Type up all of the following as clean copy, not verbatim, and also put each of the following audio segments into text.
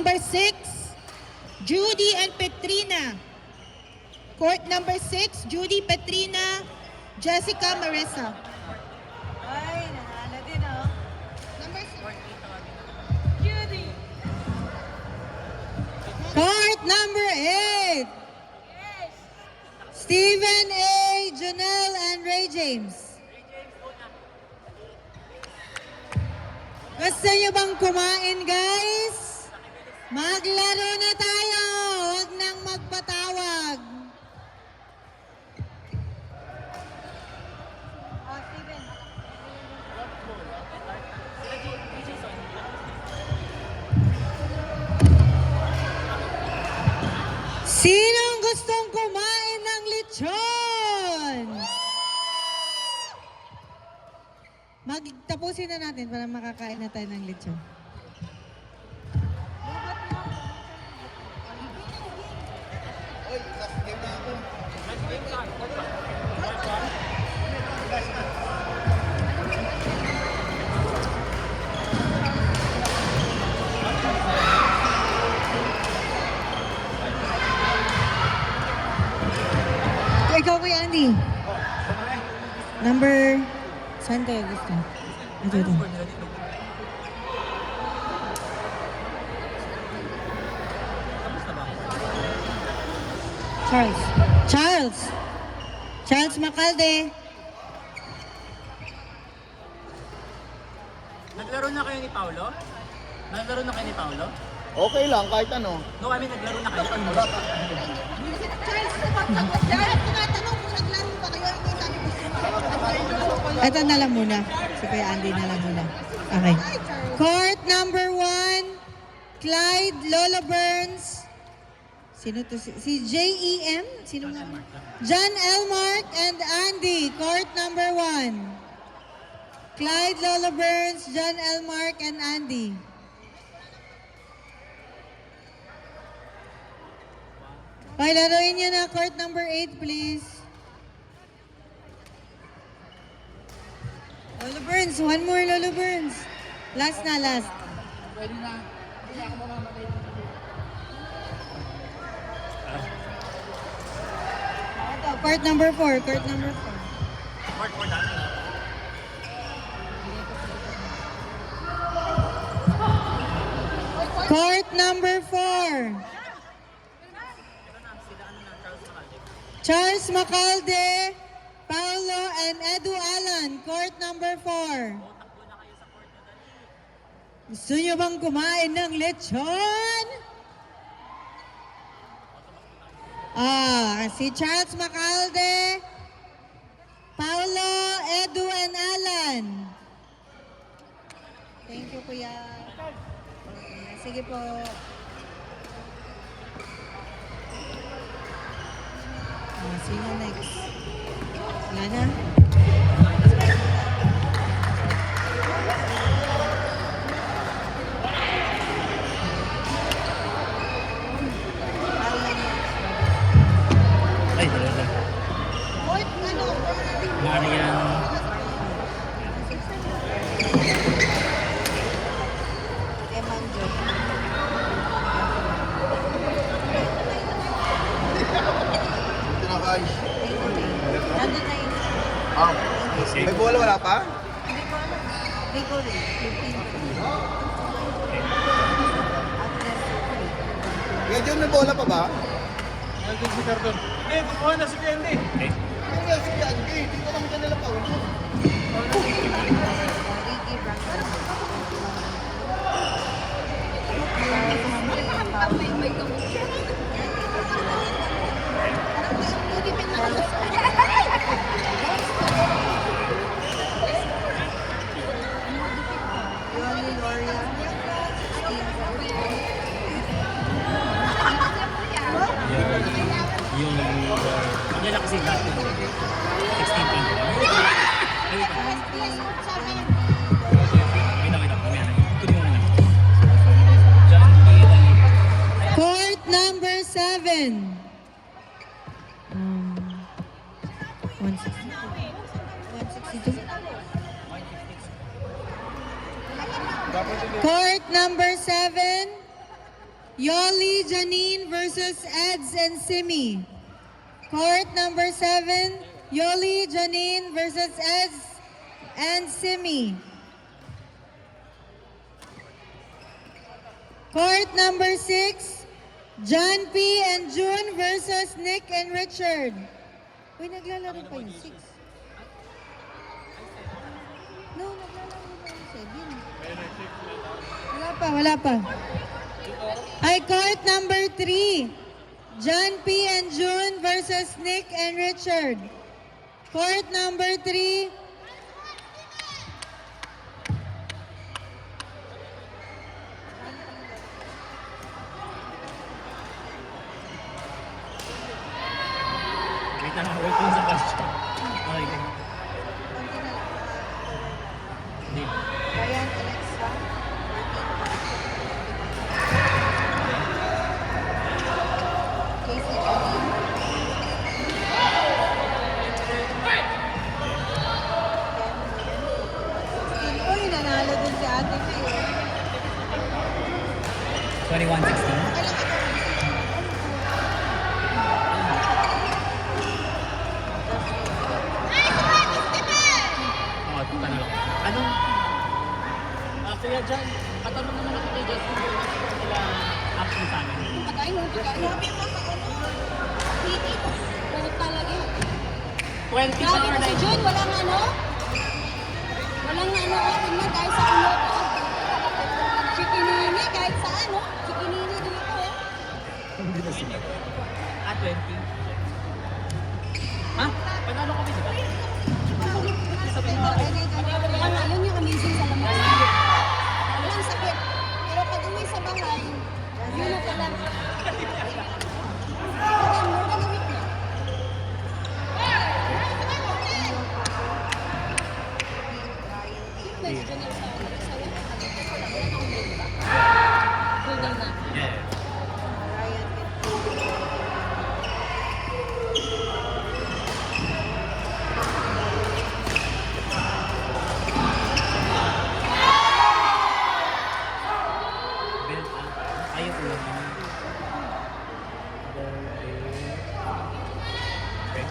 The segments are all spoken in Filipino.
number 6, Judy and Petrina. Court number 6, Judy, Petrina, Jessica, Marissa. Ay, nanalo din oh. Number 6. Judy. Court number 8, Yes. Stephen A., Janelle, and Ray James. Gusto niyo bang kumain, guys? Maglaro na tayo! Huwag nang magpatawag. Oh, Steven. Sinong gustong kumain ng lechon? Magtapusin na natin para makakain na tayo ng lechon. Ikaw, Kuya Andy. Number... Saan kayo gusto? Ito. Charles Macalde. Naglaro na kayo ni Paolo? Naglaro na kayo ni Paolo? Okay lang, kahit ano. No, I mean, naglaro na kayo. Charles, tumatanong kung naglaro ba kayo, hindi sabi gusto. Ito na lang muna. Si Kuya Andy na lang muna. Okay. Court number 1, Clyde, Lola Burns. Sino to? Si J.E.M.? Sino nga? John Elmark and Andy. Court number 1. Clyde, Lola Burns, John Elmark, and Andy. Okay, laruin nyo na court number 8, please. Lola Burns, one more Lola Burns. Last na, last. Pwede na. Hindi ako mamamatay. Ito, court number 4, court number 4. Mark for that. Court number 4. Charles Macalde, Paolo, and Edu Alan. Court number 4. Gusto niyo bang kumain ng lechon? Si Charles Macalde, Paolo, Edu, and Alan. Thank you, Kuya. Sige po. Sino next? Wala na? Ay, dalawa. Marian. Tinakay. Nandun na yun. Ah. May bola, wala pa? Hindi ko alam. Hindi ko rin. 15. Kaya John, may bola pa ba? Nandun si Cardon. Hindi, kukuha na si Candy. Hindi, sige, hindi. Hindi ko kami kanila pa. Ricky Yung, ano lang kasi dati. 16 pin. Court number 7. 162. Court number 7. Yoli Janine versus Eds and Simi. Court number 7, Yoli Janine versus Eds and Simi. Court number 6, John P. and June versus Nick and Richard. Uy, naglalaro pa yung 6. No, naglalaro pa yung 7. Wala pa. Ay, court number 3, John P. and June versus Nick and Richard. Court number 3, Wait lang, wait lang sa question. Okay. Hindi. Ryan, Alexa. Casey, Johnny. Uy, nanalo din si ate ko eh. 21-16. Oo, panalo ko. Anong? Kuya John, patanong naman ako kay Justin kung ano sila actually sa amin. Pagkain mo, pagkain. Grabe pa sa ano. Titi. Ganit talaga. 20 siya Grabe or pa si 19? Jun, walang ano. Walang ano, open na dahil sa ulo. Chikinini, kahit saan, no? Chikinini dito, eh. Hindi na sila. 20. Ha? Panalo kami, di ba? Kaya nga, yun yung amazing sa lamang. Walang sakit. Pero pag uwi sa bahay, yun na pala. More than a week na. Medyo na sa building na. Yeah. Build up. Ayaw ko lang. Okay.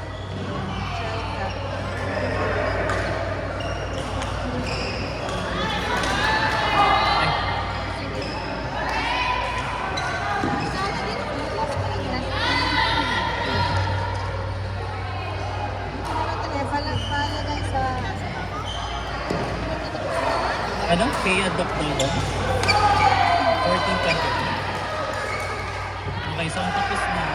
Ano? Kaya Dr. Dong? 14-20. Okay, so ang tapos na.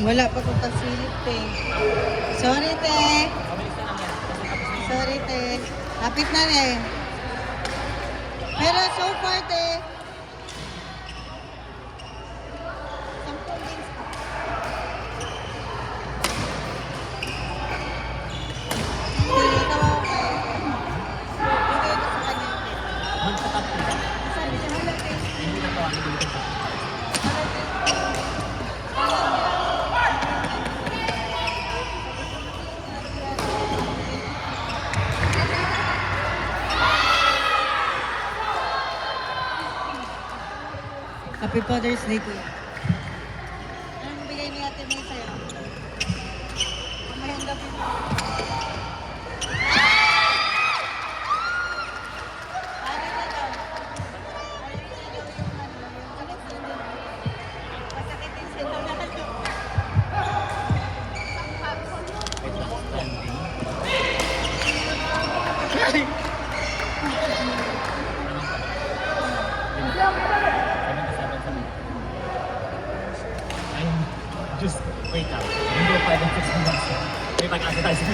wala pa kong pasilip eh. Sorry, te. Sorry, te. Kapit na eh. Pero so far, te, 10 games pa. Hindi, tawa ko kayo. Bigay ko sa kanya. Magtatap ko. Sabi niya, hala, te. Hindi na to. Ano dito pa? Hala, te. Happy Father's Day to you. Anong bigay ni Ate May sa'yo? Mamayang gabi mo. Ano na daw? Ano na daw yung ano? Masakit din sila. Wait lang. Standing. Just wait lang. Hindi ko pwede sa sinasa. May pag-asa tayo sa